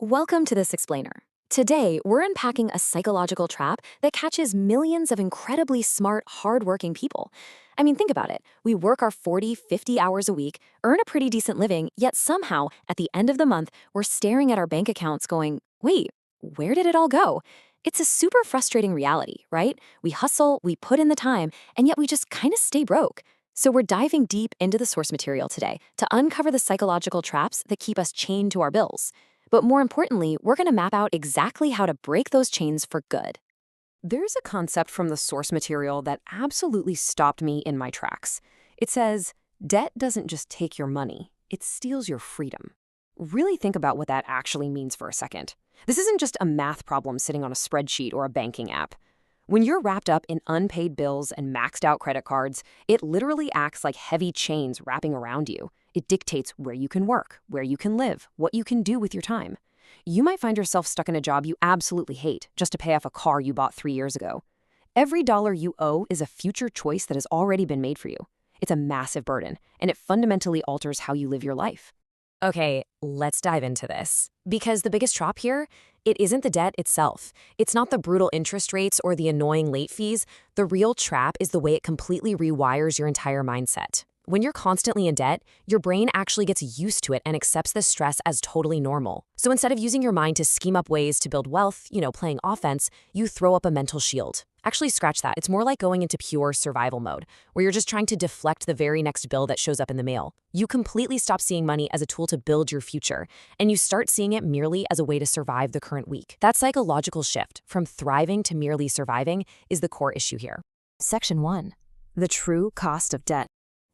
Welcome to This Explainer. Today, we're unpacking a psychological trap that catches millions of incredibly smart, hardworking people. I mean, think about it. We work our 40, 50 hours a week, earn a pretty decent living, yet somehow, at the end of the month, we're staring at our bank accounts going, wait, where did it all go? It's a super frustrating reality, right? We hustle, we put in the time, and yet we just kind of stay broke. So we're diving deep into the source material today to uncover the psychological traps that keep us chained to our bills. But more importantly, we're going to map out exactly how to break those chains for good. There's a concept from the source material that absolutely stopped me in my tracks. It says, debt doesn't just take your money, it steals your freedom. Really think about what that actually means for a second. This isn't just a math problem sitting on a spreadsheet or a banking app. When you're wrapped up in unpaid bills and maxed out credit cards, it literally acts like heavy chains wrapping around you. It dictates where you can work, where you can live, what you can do with your time. You might find yourself stuck in a job you absolutely hate just to pay off a car you bought 3 years ago. Every dollar you owe is a future choice that has already been made for you. It's a massive burden, and it fundamentally alters how you live your life. Okay, let's dive into this. Because the biggest trap here, it isn't the debt itself. It's not the brutal interest rates or the annoying late fees. The real trap is the way it completely rewires your entire mindset. When you're constantly in debt, your brain actually gets used to it and accepts the stress as totally normal. So instead of using your mind to scheme up ways to build wealth, playing offense, you throw up a mental shield. Actually, scratch that. It's more like going into pure survival mode, where you're just trying to deflect the very next bill that shows up in the mail. You completely stop seeing money as a tool to build your future, and you start seeing it merely as a way to survive the current week. That psychological shift from thriving to merely surviving is the core issue here. Section 1. The true cost of debt.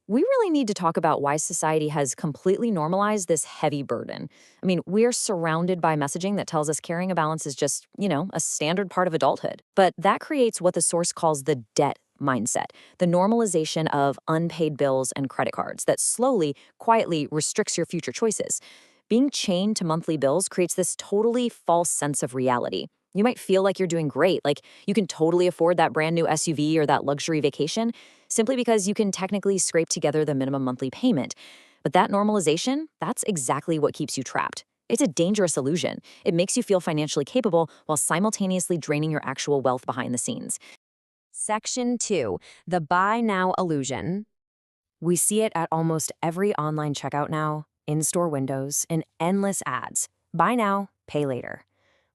We really need to talk about why society has completely normalized this heavy burden. I mean, we're surrounded by messaging that tells us carrying a balance is just, a standard part of adulthood. But that creates what the source calls the debt mindset, the normalization of unpaid bills and credit cards that slowly, quietly restricts your future choices. Being chained to monthly bills creates this totally false sense of reality. You might feel like you're doing great, like you can totally afford that brand new SUV or that luxury vacation, simply because you can technically scrape together the minimum monthly payment. But that normalization, that's exactly what keeps you trapped. It's a dangerous illusion. It makes you feel financially capable while simultaneously draining your actual wealth behind the scenes. Section 2. The buy now illusion. We see it at almost every online checkout now, in-store windows, and endless ads. Buy now, pay later.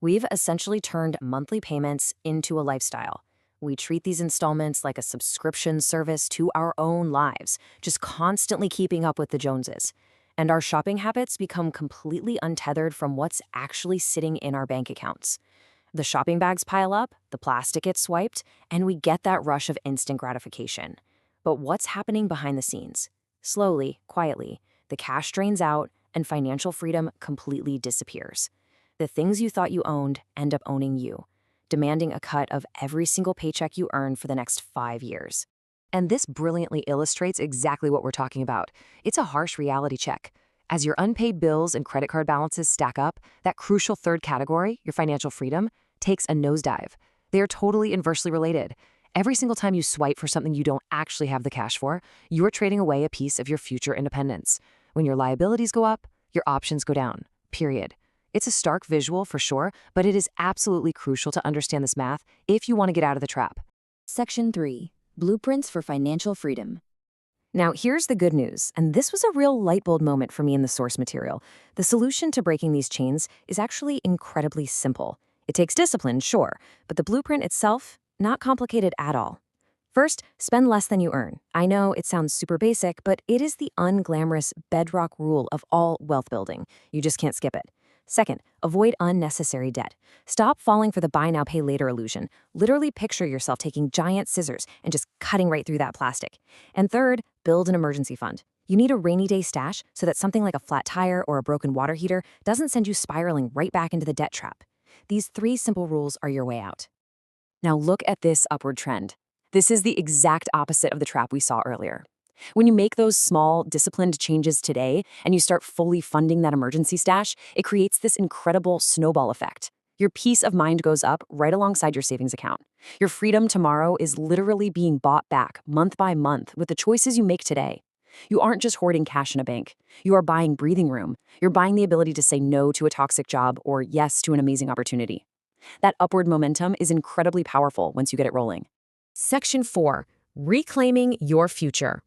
We've essentially turned monthly payments into a lifestyle. We treat these installments like a subscription service to our own lives, just constantly keeping up with the Joneses. And our shopping habits become completely untethered from what's actually sitting in our bank accounts. The shopping bags pile up, the plastic gets swiped, and we get that rush of instant gratification. But what's happening behind the scenes? Slowly, quietly, the cash drains out and financial freedom completely disappears. The things you thought you owned end up owning you, demanding a cut of every single paycheck you earn for the next 5 years. And this brilliantly illustrates exactly what we're talking about. It's a harsh reality check. As your unpaid bills and credit card balances stack up, that crucial third category, your financial freedom, takes a nosedive. They are totally inversely related. Every single time you swipe for something you don't actually have the cash for, you're trading away a piece of your future independence. When your liabilities go up, your options go down. Period. It's a stark visual for sure, but it is absolutely crucial to understand this math if you want to get out of the trap. Section 3. Blueprints for Financial Freedom. Now, here's the good news, and this was a real light bulb moment for me in the source material. The solution to breaking these chains is actually incredibly simple. It takes discipline, sure, but the blueprint itself, not complicated at all. First, spend less than you earn. I know it sounds super basic, but it is the unglamorous bedrock rule of all wealth building. You just can't skip it. Second, avoid unnecessary debt. Stop falling for the buy now, pay later illusion. Literally picture yourself taking giant scissors and just cutting right through that plastic. And third, build an emergency fund. You need a rainy day stash so that something like a flat tire or a broken water heater doesn't send you spiraling right back into the debt trap. These 3 simple rules are your way out. Now look at this upward trend. This is the exact opposite of the trap we saw earlier. When you make those small, disciplined changes today and you start fully funding that emergency stash, it creates this incredible snowball effect. Your peace of mind goes up right alongside your savings account. Your freedom tomorrow is literally being bought back month by month with the choices you make today. You aren't just hoarding cash in a bank. You are buying breathing room. You're buying the ability to say no to a toxic job or yes to an amazing opportunity. That upward momentum is incredibly powerful once you get it rolling. Section 4. Reclaiming your future.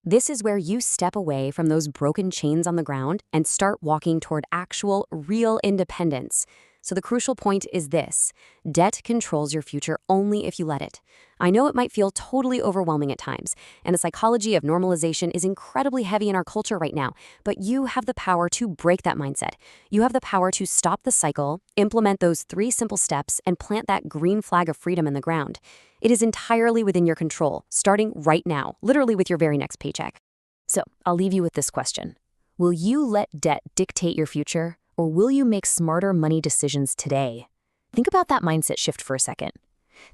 This is where you step away from those broken chains on the ground and start walking toward actual, real independence. So the crucial point is this: debt controls your future only if you let it. I know it might feel totally overwhelming at times, and the psychology of normalization is incredibly heavy in our culture right now, but you have the power to break that mindset. You have the power to stop the cycle, implement those 3 simple steps, and plant that green flag of freedom in the ground. It is entirely within your control, starting right now, literally with your very next paycheck. So I'll leave you with this question. Will you let debt dictate your future? Or will you make smarter money decisions today? Think about that mindset shift for a second.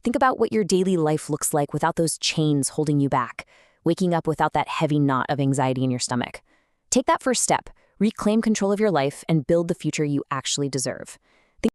Think about what your daily life looks like without those chains holding you back, waking up without that heavy knot of anxiety in your stomach. Take that first step, reclaim control of your life, and build the future you actually deserve.